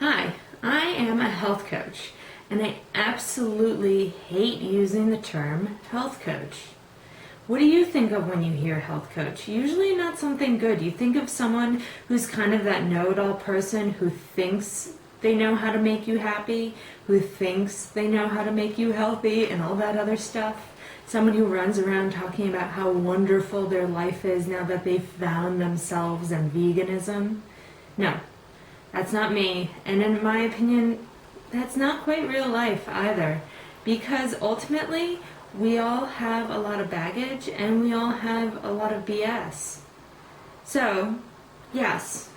Hi, I am a health coach, and I absolutely hate using the term health coach. What do you think of when you hear health coach? Usually not something good. You think of someone who's kind of that know-it-all person who thinks they know how to make you happy, who thinks they know how to make you healthy, and all that other stuff. Someone who runs around talking about how wonderful their life is now that they've found themselves in veganism. No, that's not me, and in my opinion, that's not quite real life either, because ultimately, we all have a lot of baggage and we all have a lot of BS. So, yes,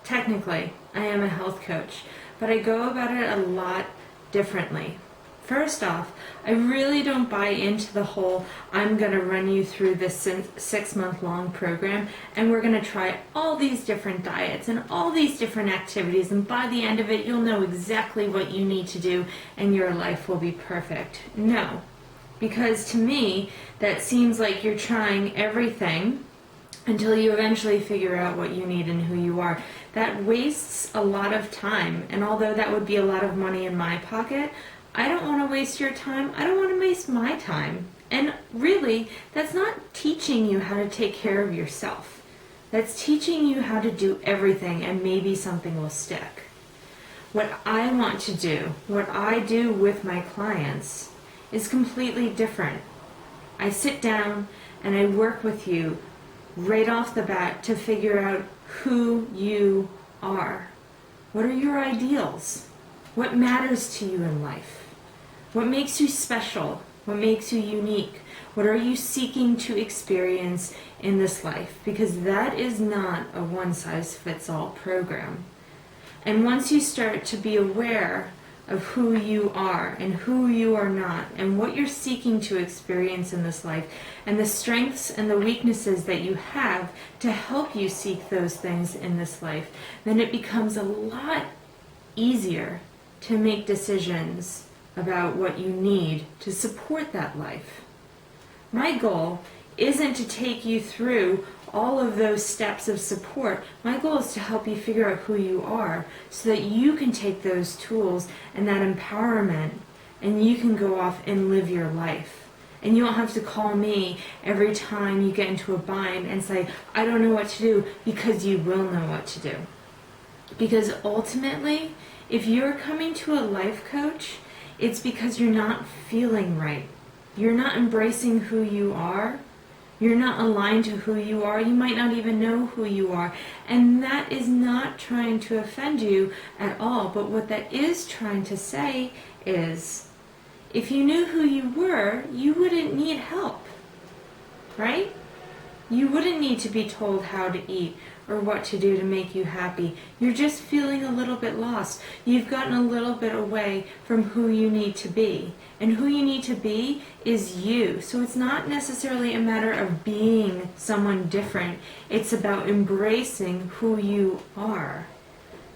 technically, I am a health coach, but I go about it a lot differently. First off, I really don't buy into the whole, I'm going to run you through this 6-month-long program and we're going to try all these different diets and all these different activities, and by the end of it, you'll know exactly what you need to do and your life will be perfect. No, because to me, that seems like you're trying everything until you eventually figure out what you need and who you are. That wastes a lot of time, and although that would be a lot of money in my pocket, I don't want to waste your time. I don't want to waste my time. And really, that's not teaching you how to take care of yourself. That's teaching you how to do everything, and maybe something will stick. What I want to do, what I do with my clients, is completely different. I sit down and I work with you right off the bat to figure out who you are. What are your ideals? What matters to you in life? What makes you special? What makes you unique? What are you seeking to experience in this life? Because that is not a one-size-fits-all program. And once you start to be aware of who you are and who you are not and what you're seeking to experience in this life and the strengths and the weaknesses that you have to help you seek those things in this life, then it becomes a lot easier to make decisions about what you need to support that life. My goal isn't to take you through all of those steps of support. My goal is to help you figure out who you are so that you can take those tools and that empowerment and you can go off and live your life. And you don't have to call me every time you get into a bind and say, I don't know what to do, because you will know what to do. Because ultimately, if you're coming to a life coach, it's because you're not feeling right. You're not embracing who you are. You're not aligned to who you are. You might not even know who you are. And that is not trying to offend you at all. But what that is trying to say is, if you knew who you were, you wouldn't need help, right? You wouldn't need to be told how to eat or what to do to make you happy. You're just feeling a little bit lost. You've gotten a little bit away from who you need to be. And who you need to be is you. So it's not necessarily a matter of being someone different. It's about embracing who you are.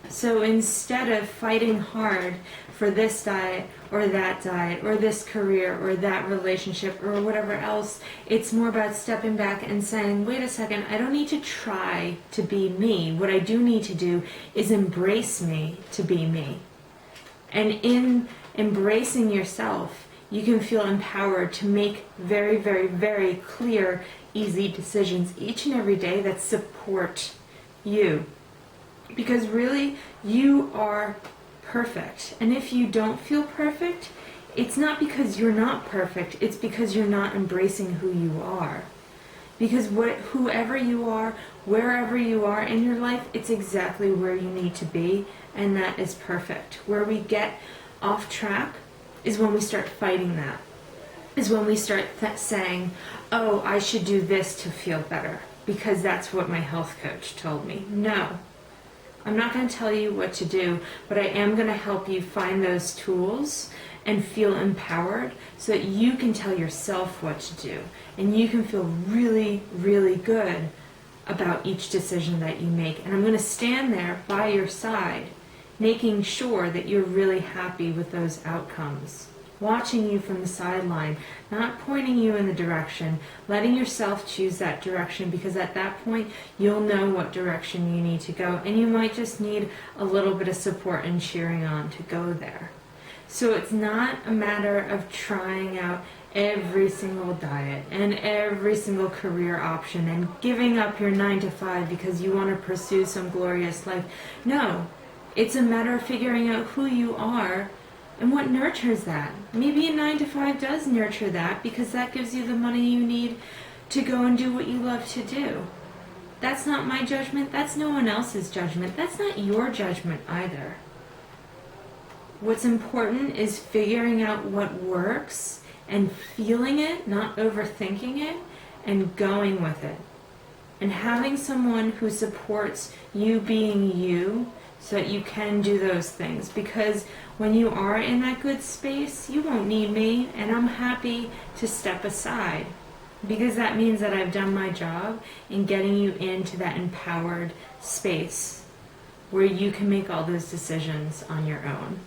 So instead of fighting hard for this diet or this career or that relationship or whatever else, it's more about stepping back and saying, wait a second, I don't need to try to be me. What I do need to do is embrace me to be me. And in embracing yourself, you can feel empowered to make very, very, very clear, easy decisions each and every day that support you. Because really, you are perfect. And if you don't feel perfect, it's not because you're not perfect, it's because you're not embracing who you are. Because whoever you are, wherever you are in your life, it's exactly where you need to be, and that is perfect. Where we get off track is when we start fighting that. Is when we start saying, oh, I should do this to feel better, because that's what my health coach told me. No. I'm not going to tell you what to do, but I am going to help you find those tools and feel empowered so that you can tell yourself what to do. And you can feel really, really good about each decision that you make. And I'm going to stand there by your side, making sure that you're really happy with those outcomes. watching you from the sideline, not pointing you in the direction, letting yourself choose that direction, because at that point you'll know what direction you need to go, and you might just need a little bit of support and cheering on to go there. So it's not a matter of trying out every single diet and every single career option and giving up your 9 to 5 because you want to pursue some glorious life. No, it's a matter of figuring out who you are and what nurtures that. Maybe a 9 to 5 does nurture that because that gives you the money you need to go and do what you love to do. That's not my judgment. That's no one else's judgment. That's not your judgment either. What's important is figuring out what works and feeling it, not overthinking it, and going with it. And having someone who supports you being you so that you can do those things. Because when you are in that good space, you won't need me, and I'm happy to step aside. Because that means that I've done my job in getting you into that empowered space where you can make all those decisions on your own.